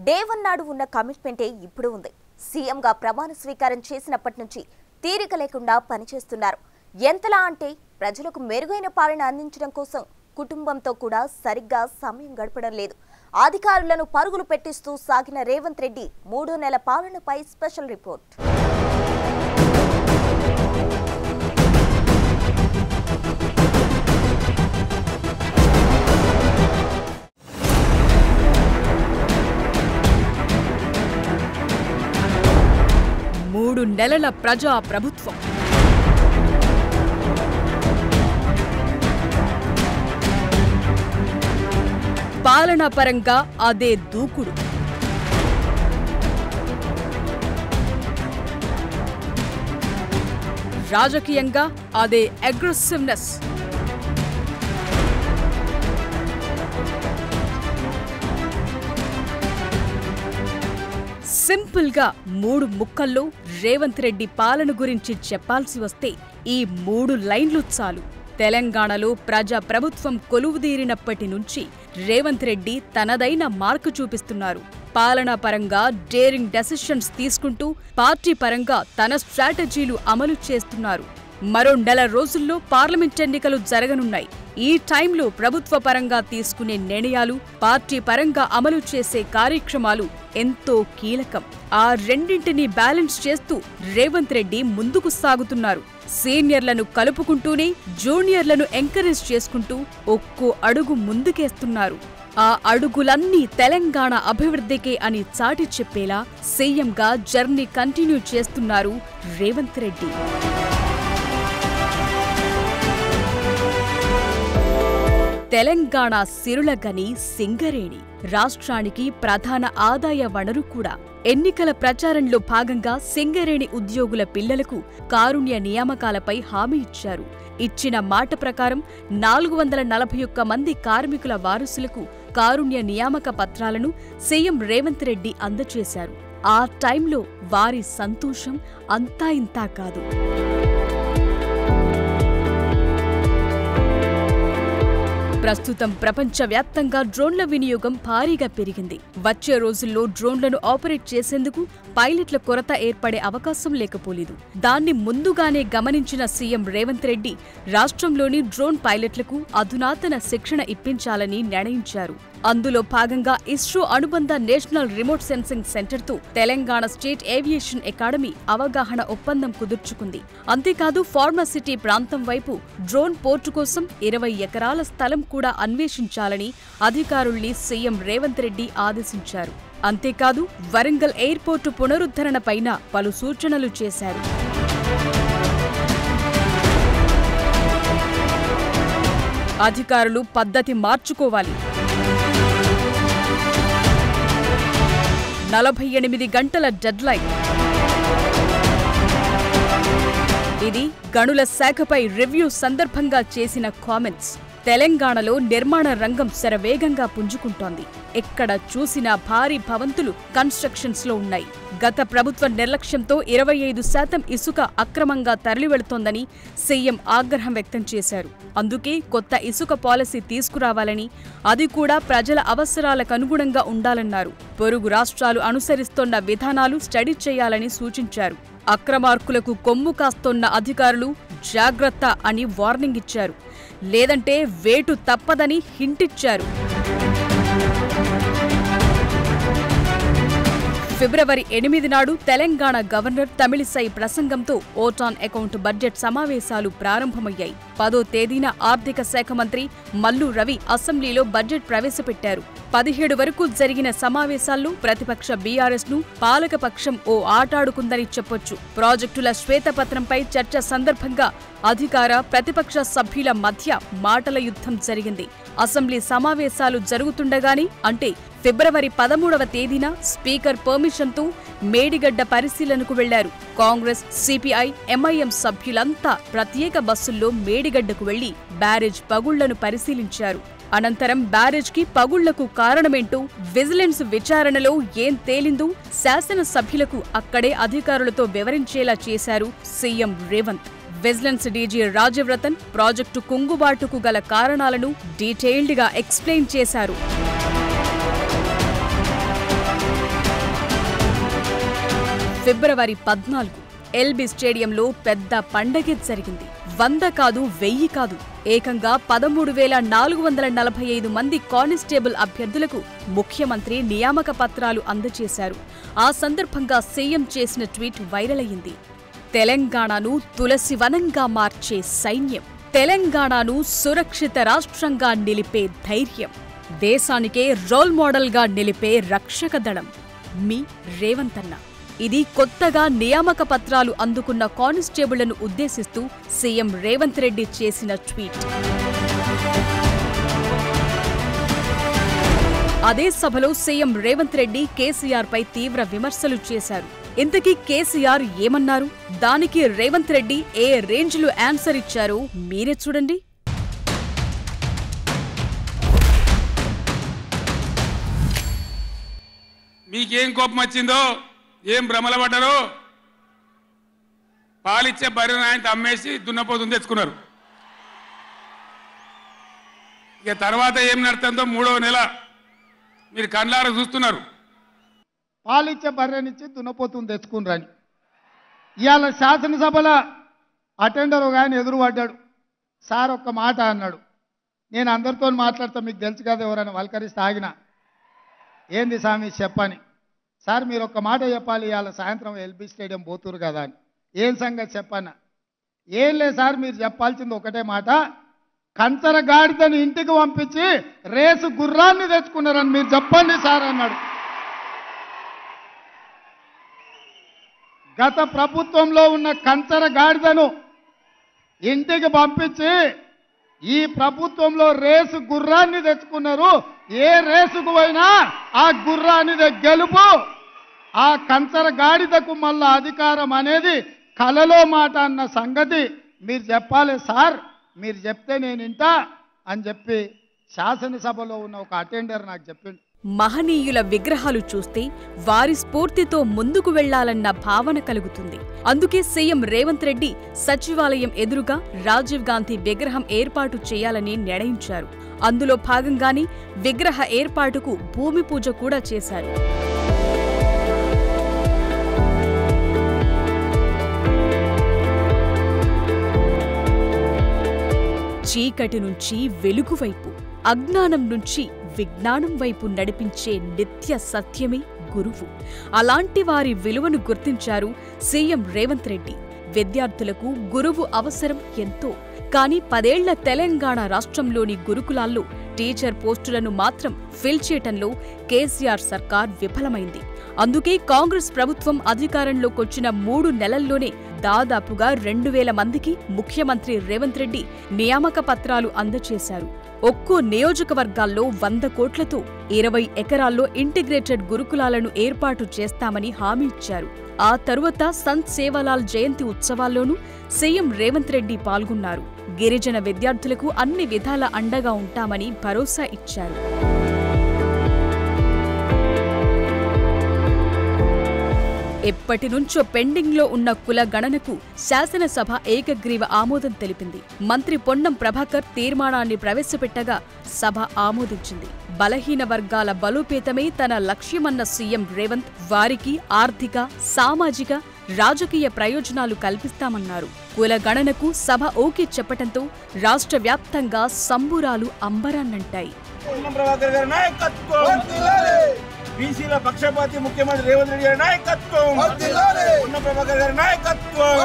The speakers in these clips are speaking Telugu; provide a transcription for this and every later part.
డే 1 నాడు ఉన్న కమిట్మెంటే ఇప్పుడు ఉంది. సీఎంగా ప్రమాణ స్వీకారం చేసినప్పటి నుంచి తీరిక లేకుండా పనిచేస్తున్నారు. ఎంతలా అంటే ప్రజలకు మెరుగైన పాలన అందించడం కోసం కుటుంబంతో కూడా సరిగ్గా సమయం గడపడం లేదు. అధికారులను పరుగులు పెట్టిస్తూ సాగిన రేవంత్ రెడ్డి 3 నెలల పాలనపై స్పెషల్ రిపోర్ట్. మూడు నెలల ప్రజా ప్రభుత్వం. పాలనా పరంగా అదే దూకుడు. రాజకీయంగా అదే అగ్రెసివ్నెస్. సింపుల్ గా 3 ముక్కల్లో రేవంత్ రెడ్డి పాలన గురించి చెప్పాల్సి వస్తే ఈ 3 లైన్లు చాలు. తెలంగాణలో ప్రజా ప్రభుత్వం కొలువుదీరినప్పటి నుంచి రేవంత్ రెడ్డి తనదైన మార్కు చూపిస్తున్నారు. పాలనా పరంగా డేరింగ్ డెసిషన్స్ తీసుకుంటూ పార్టీ పరంగా తన స్ట్రాటజీలు అమలు చేస్తున్నారు. మరో నెల రోజుల్లో పార్లమెంట్ ఎన్నికలు జరగనున్నాయి. ఈ టైంలో ప్రభుత్వ పరంగా తీసుకునే నిర్ణయాలు, పార్టీ పరంగా అమలు చేసే కార్యక్రమాలు ఎంతో కీలకం. ఆ రెండింటినీ బ్యాలెన్స్ చేస్తూ రేవంత్ రెడ్డి ముందుకు సాగుతున్నారు. సీనియర్లను కలుపుకుంటూనే జూనియర్లను ఎంకరేజ్ చేసుకుంటూ ఒక్కో అడుగు ముందుకేస్తున్నారు. ఆ అడుగులన్నీ తెలంగాణ అభివృద్ధికే అని చాటి చెప్పేలా సీఎంగా జర్నీ కంటిన్యూ చేస్తున్నారు రేవంత్ రెడ్డి. తెలంగాణ సిరులగని సింగరేణి రాష్ట్రానికి ప్రధాన ఆదాయ వనరు కూడా. ఎన్నికల ప్రచారంలో భాగంగా సింగరేణి ఉద్యోగుల పిల్లలకు కారుణ్య నియామకాలపై హామీ ఇచ్చారు. ఇచ్చిన మాట ప్రకారం 441 మంది కార్మికుల వారసులకు కారుణ్య నియామక పత్రాలను సీఎం రేవంత్ రెడ్డి అందజేశారు. ఆ టైంలో వారి సంతోషం అంతా ఇంతా కాదు. ప్రస్తుతం ప్రపంచవ్యాప్తంగా డ్రోన్ల వినియోగం భారీగా పెరిగింది. వచ్చే రోజుల్లో డ్రోన్లను ఆపరేట్ చేసేందుకు పైలట్ల కొరత ఏర్పడే అవకాశం లేకపోలేదు. దాన్ని ముందుగానే గమనించిన సీఎం రేవంత్ రెడ్డి రాష్ట్రంలోని డ్రోన్ పైలట్లకు అధునాతన శిక్షణ ఇప్పించాలని నిర్ణయించారు. అందులో భాగంగా ఇస్రో అనుబంధ నేషనల్ రిమోట్ సెన్సింగ్ సెంటర్తో తెలంగాణ స్టేట్ ఏవియేషన్ అకాడమీ అవగాహన ఒప్పందం కుదుర్చుకుంది. అంతేకాదు ఫార్మాసిటీ ప్రాంతం వైపు డ్రోన్ పోర్టు కోసం 20 ఎకరాల స్థలం కూడా అన్వేషించాలని అధికారుల్ని సీఎం రేవంత్ రెడ్డి ఆదేశించారు. అంతేకాదు వరంగల్ ఎయిర్పోర్టు పునరుద్ధరణపైన పలు సూచనలు చేశారు. అధికారులు పద్ధతి మార్చుకోవాలి. 48 గంటల డెడ్లైన్. ఇది గనుల శాఖపై రివ్యూ సందర్భంగా చేసిన కామెంట్స్. తెలంగాణలో నిర్మాణ రంగం శరవేగంగా పుంజుకుంటోంది. ఎక్కడ చూసినా భారీ భవంతులు కన్స్ట్రక్షన్స్ లో ఉన్నాయి. గత ప్రభుత్వ నిర్లక్ష్యంతో 25% ఇసుక అక్రమంగా తరలివెడుతోందని సీఎం ఆగ్రహం వ్యక్తం చేశారు. అందుకే కొత్త ఇసుక పాలసీ తీసుకురావాలని, అది కూడా ప్రజల అవసరాలకు అనుగుణంగా ఉండాలన్నారు. పొరుగు రాష్ట్రాలు అనుసరిస్తోన్న విధానాలు స్టడీ చేయాలని సూచించారు. అక్రమార్కులకు కొమ్ము కాస్తోన్న అధికారులు జాగ్రత్త అని వార్నింగ్ ఇచ్చారు. లేదంటే వేటు తప్పదని హింటిచ్చారు. ఫిబ్రవరి 8 నాడు తెలంగాణ గవర్నర్ తమిళిసై ప్రసంగంతో ఓటాన్ అకౌంట్ బడ్జెట్ సమావేశాలు ప్రారంభమయ్యాయి. 10వ తేదీన ఆర్థిక శాఖ మంత్రి మల్లు రవి అసెంబ్లీలో బడ్జెట్ ప్రవేశపెట్టారు. 17 వరకు జరిగిన సమావేశాల్లో ప్రతిపక్ష బీఆర్ఎస్ ను పాలకపక్షం ఓ ఆటాడుకుందని చెప్పొచ్చు. ప్రాజెక్టుల శ్వేతపత్రంపై చర్చ సందర్భంగా అధికార ప్రతిపక్ష సభ్యుల మధ్య మాటల యుద్ధం జరిగింది. అసెంబ్లీ సమావేశాలు జరుగుతుండగానే అంటే ఫిబ్రవరి 13వ తేదీన స్పీకర్ పర్మిషన్తో మేడిగడ్డ పరిశీలనకు వెళ్లారు. కాంగ్రెస్, సిపిఐ, ఎంఐఎం సభ్యులంతా ప్రత్యేక బస్సుల్లో మేడిగడ్డకు వెళ్లి బ్యారేజ్ పగుళ్లను పరిశీలించారు. అనంతరం బ్యారేజ్కి పగుళ్లకు కారణమేంటో, విజిలెన్స్ విచారణలో ఏం తేలిందో శాసనసభ్యులకు అక్కడే అధికారులతో వివరించేలా చేశారు CM Revanth. Vigilance DG Rajiv Ratan project కుంగుబాటుకు గల కారణాలను డీటెయిల్డ్గా ఎక్స్ప్లెయిన్ చేశారు. ఫిబ్రవరి 14 ఎల్బీ స్టేడియంలో పెద్ద పండగే జరిగింది. 100 కాదు 1000 కాదు, ఏకంగా 13,445 మంది కానిస్టేబుల్ అభ్యర్థులకు ముఖ్యమంత్రి నియామక పత్రాలు అందజేశారు. ఆ సందర్భంగా సీఎం చేసిన ట్వీట్ వైరల్ అయింది. తెలంగాణను తులసివనంగా మార్చే సైన్యం, తెలంగాణను సురక్షిత రాష్ట్రంగా నిలిపే ధైర్యం, దేశానికే రోల్ మోడల్గా నిలిపే రక్షక దళం మీ రేవంత్ అన్న. ఇది కొత్తగా నియామక పత్రాలు అందుకున్న కానిస్టేబుళ్లను ఉద్దేశిస్తూ సీఎం రేవంత్ రెడ్డి చేసిన ట్వీట్. అదే సభలో సీఎం రేవంత్ రెడ్డి కేసీఆర్ పై తీవ్ర విమర్శలు చేశారు. ఇంతకీ కేసీఆర్ ఏమన్నారు? దానికి రేవంత్ రెడ్డి ఏ రేంజ్లో ఆన్సర్ ఇచ్చారో మీరే చూడండి. మీకేం కోపం వచ్చిందో, ఏం భ్రమల పడ్డారో, పాలిచ్చే బర్రెను ఆయన అమ్మేసి దున్నపోతుంది తెచ్చుకున్నారు. ఇక తర్వాత ఏం నడుతుందో 3వ నెల మీరు కళ్ళారా చూస్తున్నారు. పాలిచ్చే బర్రెనిచ్చి దున్నపోతుంది తెచ్చుకున్నారని ఇవాళ శాసనసభలో అటెండర్ ఒక ఆయన ఎదురు పడ్డాడు. సార్ ఒక్క మాట అన్నాడు. నేను అందరితో మాట్లాడతా, మీకు తెలుసు కదా, ఎవరైనా వల్కరిస్తే ఆగిన. ఏంది స్వామి చెప్పని. సార్ మీరు ఒక్క మాట చెప్పాలి, ఇవాళ సాయంత్రం ఎల్బీ స్టేడియం పోతురు కదా అని. ఏం సంగతి చెప్పన్నా? ఏం లేదు సార్, మీరు చెప్పాల్సింది ఒకటే మాట, కంచర గాడిదని ఇంటికి పంపించి రేసు గుర్రాన్ని తెచ్చుకున్నారని మీరు చెప్పండి సార్ అన్నాడు. గత ప్రభుత్వంలో ఉన్న కంచర గాడిదను ఇంటికి పంపించి ఈ ప్రభుత్వంలో రేసు గుర్రాన్ని తెచ్చుకున్నారు. ఏ రేసుకు పోయినా ఆ గుర్రానిదే గెలుపు. ఆ కంచర గాడిదకు మళ్ళా అధికారం అనేది కలలో మాట అన్న సంగతి మీరు చెప్పాలి సార్, మీరు చెప్తే నేను వింటా అని చెప్పి శాసనసభలో ఉన్న ఒక అటెండర్ నాకు చెప్పిండు. మహనీయుల విగ్రహాలు చూస్తే వారి స్ఫూర్తితో ముందుకు వెళ్లాలన్న భావన కలుగుతుంది. అందుకే సీఎం రేవంత్ రెడ్డి సచివాలయం ఎదురుగా రాజీవ్ గాంధీ విగ్రహం ఏర్పాటు చేయాలని నిర్ణయించారు. అందులో భాగంగానే విగ్రహ ఏర్పాటుకు భూమి పూజ కూడా చేశారు. చీకటి నుంచి వెలుగు వైపు, అజ్ఞానం నుంచి విజ్ఞానం వైపు నడిపించే నిత్య సత్యమే గురువు. అలాంటి వారి విలువను గుర్తించారు సీఎం రేవంత్ రెడ్డి. విద్యార్థులకు గురువు అవసరం ఎంతో. కానీ 10 ఏళ్ల తెలంగాణ రాష్ట్రంలోని గురుకులాల్లో టీచర్ పోస్టులను మాత్రం ఫిల్ చేయటంలో కేసీఆర్ సర్కార్ విఫలమైంది. అందుకే కాంగ్రెస్ ప్రభుత్వం అధికారంలోకొచ్చిన 3 నెలల్లోనే దాదాపుగా 2000 మందికి ముఖ్యమంత్రి రేవంత్ రెడ్డి నియామక పత్రాలు అందజేశారు. ఒక్కో నియోజకవర్గాల్లో 100 కోట్లతో 20 ఎకరాల్లో ఇంటిగ్రేటెడ్ గురుకులాలను ఏర్పాటు చేస్తామని హామీ ఇచ్చారు. ఆ తరువాత సంత్ సేవాలాల్ జయంతి ఉత్సవాల్లోనూ సీఎం రేవంత్ రెడ్డి పాల్గొన్నారు. గిరిజన విద్యార్థులకు అన్ని విధాల అండగా ఉంటామని భరోసా ఇచ్చారు. ఎప్పటినుంచో పెండింగ్లో ఉన్న కుల గణనకు శాసనసభ ఏకగ్రీవ ఆమోదం తెలిపింది. మంత్రి పొన్నం ప్రభాకర్ తీర్మానాన్ని ప్రవేశపెట్టగా సభ ఆమోదించింది. బలహీన వర్గాల బలోపేతమే తన లక్ష్యమన్న సీఎం రేవంత్ వారికి ఆర్థిక, సామాజిక, రాజకీయ ప్రయోజనాలు కల్పిస్తామన్నారు. కుల గణనకు సభ ఓకే చెప్పటంతో రాష్ట్ర వ్యాప్తంగా సంబురాలు అంబరాన్నంటాయి. బీసీల పక్షపాతి ముఖ్యమంత్రి రేవంత్ రెడ్డి గారి నాయకత్వం, పొన్నం ప్రభాకర్ గారి నాయకత్వం.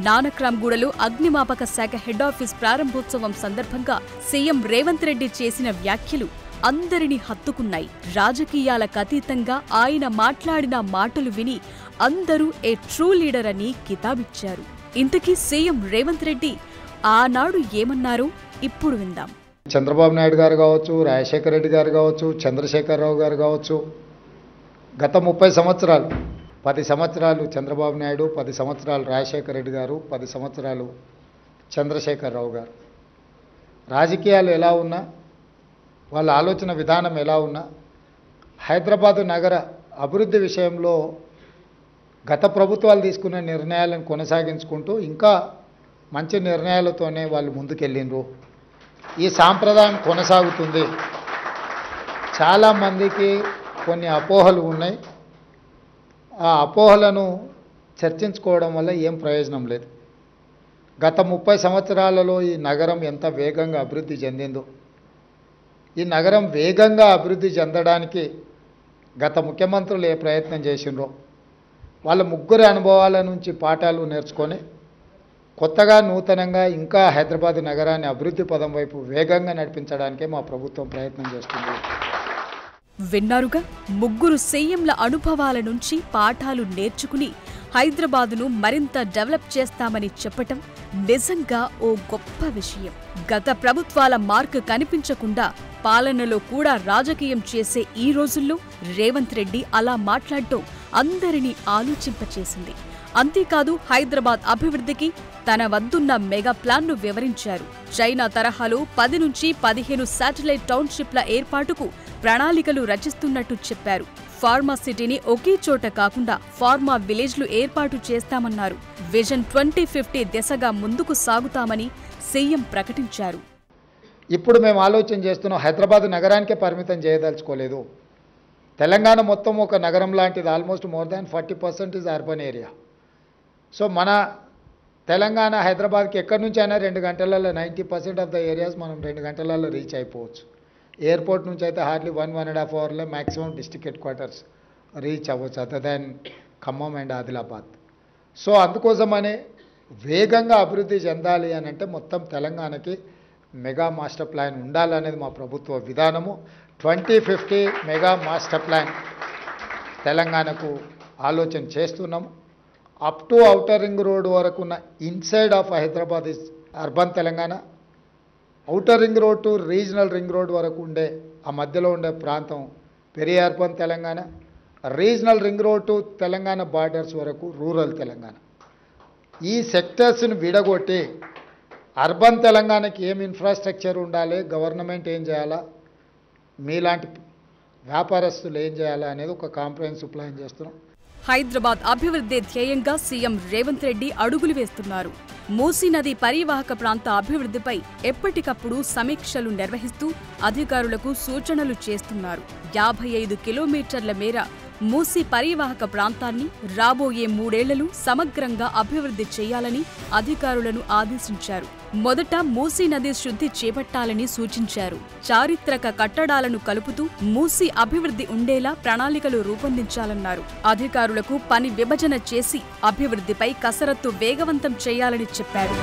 నానక్రామ్గూడలో అగ్నిమాపక శాఖ హెడ్ ఆఫీస్ ప్రారంభోత్సవం సందర్భంగా సీఎం రేవంత్ రెడ్డి చేసిన వ్యాఖ్యలు అందరినీ హత్తుకున్నాయి. రాజకీయాలకు అతీతంగా ఆయన మాట్లాడిన మాటలు విని అందరూ ఏ ట్రూ లీడర్ అని కితాబిచ్చారు. ఇంతకీ సీఎం రేవంత్ రెడ్డి ఆనాడు ఏమన్నారో ఇప్పుడు విందాం. చంద్రబాబు నాయుడు గారు కావచ్చు, రాజశేఖర రెడ్డి గారు కావచ్చు, చంద్రశేఖరరావు గారు కావచ్చు, గత 30 సంవత్సరాలు, 10 సంవత్సరాలు చంద్రబాబు నాయుడు, 10 సంవత్సరాలు రాజశేఖర రెడ్డి గారు, 10 సంవత్సరాలు చంద్రశేఖరరావు గారు. రాజకీయాలు ఎలా ఉన్నా, వాళ్ళ ఆలోచన విధానం ఎలా ఉన్నా, హైదరాబాదు నగర అభివృద్ధి విషయంలో గత ప్రభుత్వాలు తీసుకున్న నిర్ణయాలను కొనసాగించుకుంటూ ఇంకా మంచి నిర్ణయాలతోనే వాళ్ళు ముందుకెళ్ళిండ్రు. ఈ సాంప్రదాయం కొనసాగుతుంది. చాలామందికి కొన్ని అపోహలు ఉన్నాయి. ఆ అపోహలను చర్చించుకోవడం వల్ల ఏం ప్రయోజనం లేదు. గత 30 సంవత్సరాలలో ఈ నగరం ఎంత వేగంగా అభివృద్ధి చెందిందో, ఈ నగరం వేగంగా అభివృద్ధి చెందడానికి గత ముఖ్యమంత్రులు ఏ ప్రయత్నం చేసిండ్రో వాళ్ళ ముగ్గురి అనుభవాల నుంచి పాఠాలు నేర్చుకొని కొత్తగా నూతనంగా ఇంకా హైదరాబాద్ నగరాన్ని అభివృద్ధి పదం వైపు వేగంగా నడిపించడానికే మా ప్రభుత్వం ప్రయత్నం చేస్తుంది. విన్నారుగా, ముగ్గురు సీఎంల అనుభవాల నుంచి పాఠాలు నేర్చుకుని హైదరాబాదును మరింత డెవలప్ చేస్తామని చెప్పటం నిజంగా ఓ గొప్ప విషయం. గత ప్రభుత్వాల మార్క్ కనిపించకుండా పాలనలో కూడా రాజకీయం చేసే ఈ రోజుల్లో రేవంత్ రెడ్డి అలా మాట్లాడటం అందరినీ ఆలోచింపచేసింది. అంతేకాదు, హైదరాబాద్ అభివృద్ధికి తన వద్దున్న మెగా ప్లాన్ను వివరించారు. చైనా తరహాలో 10 నుంచి 15 శాటిలైట్ టౌన్షిప్ల ఏర్పాటుకు ప్రణాళికలు రచిస్తున్నట్టు చెప్పారు. ఫార్మా సిటీని ఒకే చోట కాకుండా ఫార్మా విలేజ్లు ఏర్పాటు చేస్తామన్నారు. విజన్ 2050 దిశగా ముందుకు సాగుతామని సీఎం ప్రకటించారు. ఇప్పుడు మేము ఆలోచన చేస్తున్నాం, హైదరాబాద్ నగరానికే పరిమితం చేయదలుచుకోలేదు. తెలంగాణ మొత్తం ఒక నగరం లాంటిది. Almost more than 40% is urban area. So మన తెలంగాణ హైదరాబాద్కి ఎక్కడి నుంచి అయినా 2 గంటలలో 90% ఆఫ్ ద ఏరియాస్ మనం 2 గంటలలో రీచ్ అయిపోవచ్చు. ఎయిర్పోర్ట్ నుంచి అయితే హార్డ్లీ 1.5 అవర్లో maximum district head quarters reach అవ్వచ్చు, other than Khammam and Adilabad. So అందుకోసమనే వేగంగా అభివృద్ధి చెందాలి అని అంటే మొత్తం తెలంగాణకి మెగా మాస్టర్ ప్లాన్ ఉండాలనేది మా ప్రభుత్వ విధానము. 2050 మెగా మాస్టర్ ప్లాన్ తెలంగాణకు ఆలోచన చేస్తున్నాము. Up to outer ring road వరకు ఉన్న inside of Hyderabad is urban Telangana. Outer ring road to regional ring road వరకు ఉండే ఆ మధ్యలో ఉండే ప్రాంతం peri urban Telangana. Regional ring road to Telangana borders వరకు రూరల్ తెలంగాణ. ఈ సెక్టర్స్ని విడగొట్టి అర్బన్ తెలంగాణకి ఏం ఇన్ఫ్రాస్ట్రక్చర్ ఉండాలి, గవర్నమెంట్ ఏం చేయాలా, మీలాంటి వ్యాపారస్తులు ఏం చేయాలా అనేది ఒక కాంప్రహెన్సివ్ ప్లాన్ చేస్తున్నాం. హైదరాబాద్ అభివృద్ధి ధ్యేయంగా సీఎం రేవంత్ రెడ్డి అడుగులు వేస్తున్నారు. మూసీ నది పరివాహక ప్రాంత అభివృద్ధిపై ఎప్పటికప్పుడు సమీక్షలు నిర్వహిస్తూ అధికారులకు సూచనలు చేస్తున్నారు. 55 కిలోమీటర్ల మేర మూసీ పరివాహక ప్రాంతాన్ని రాబోయే 3 ఏళ్లలో సమగ్రంగా అభివృద్ధి చేయాలని అధికారులను ఆదేశించారు. మొదట మూసీ నది శుద్ధి చేపట్టాలని సూచించారు. చారిత్రక కట్టడాలను కలుపుతూ మూసీ అభివృద్ధి ఉండేలా ప్రణాళికలు రూపొందించాలన్నారు. అధికారులకు పని విభజన చేసి అభివృద్ధిపై కసరత్తు వేగవంతం చేయాలని చెప్పారు.